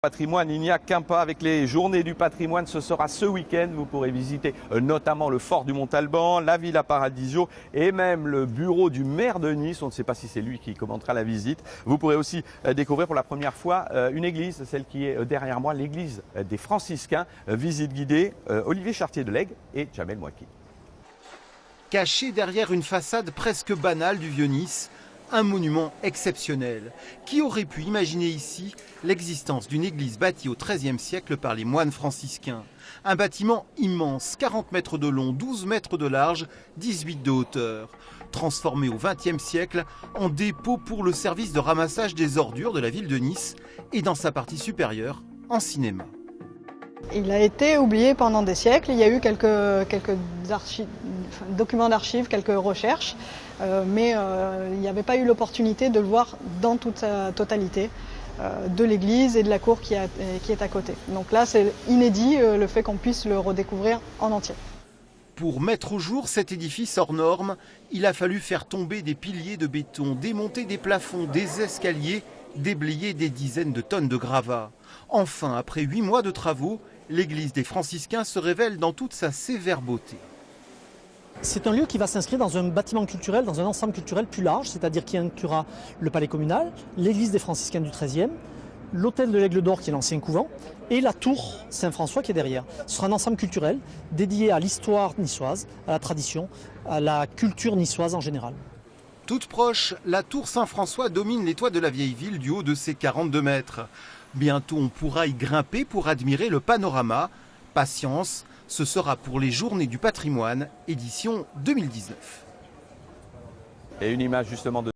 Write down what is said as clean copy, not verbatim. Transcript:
Patrimoine, il n'y a qu'un pas avec les journées du patrimoine, ce sera ce week-end. Vous pourrez visiter notamment le fort du Mont-Alban, la Villa Paradiso et même le bureau du maire de Nice. On ne sait pas si c'est lui qui commentera la visite. Vous pourrez aussi découvrir pour la première fois une église, celle qui est derrière moi, l'église des Franciscains. Visite guidée, Olivier Chartier de Lègue et Jamel Mouaki. Caché derrière une façade presque banale du Vieux-Nice, un monument exceptionnel. Qui aurait pu imaginer ici l'existence d'une église bâtie au XIIIe siècle par les moines franciscains? Un bâtiment immense, 40 mètres de long, 12 mètres de large, 18 de hauteur. Transformé au XXe siècle en dépôt pour le service de ramassage des ordures de la ville de Nice et dans sa partie supérieure, en cinéma. Il a été oublié pendant des siècles. Il y a eu quelques documents d'archives, quelques recherches, mais il n'y avait pas eu l'opportunité de le voir dans toute sa totalité, de l'église et de la cour qui est à côté. Donc là, c'est inédit le fait qu'on puisse le redécouvrir en entier. Pour mettre au jour cet édifice hors norme, il a fallu faire tomber des piliers de béton, démonter des plafonds, des escaliers, déblayer des dizaines de tonnes de gravats. Enfin, après 8 mois de travaux, l'église des Franciscains se révèle dans toute sa sévère beauté. C'est un lieu qui va s'inscrire dans un bâtiment culturel, dans un ensemble culturel plus large, c'est-à-dire qui inclura le palais communal, l'église des Franciscains du XIIIe, l'hôtel de l'Aigle d'Or qui est l'ancien couvent et la tour Saint-François qui est derrière. Ce sera un ensemble culturel dédié à l'histoire niçoise, à la tradition, à la culture niçoise en général. Toute proche, la tour Saint-François domine les toits de la vieille ville du haut de ses 42 mètres. Bientôt, on pourra y grimper pour admirer le panorama. Patience, ce sera pour les Journées du patrimoine, édition 2019. Et une image justement de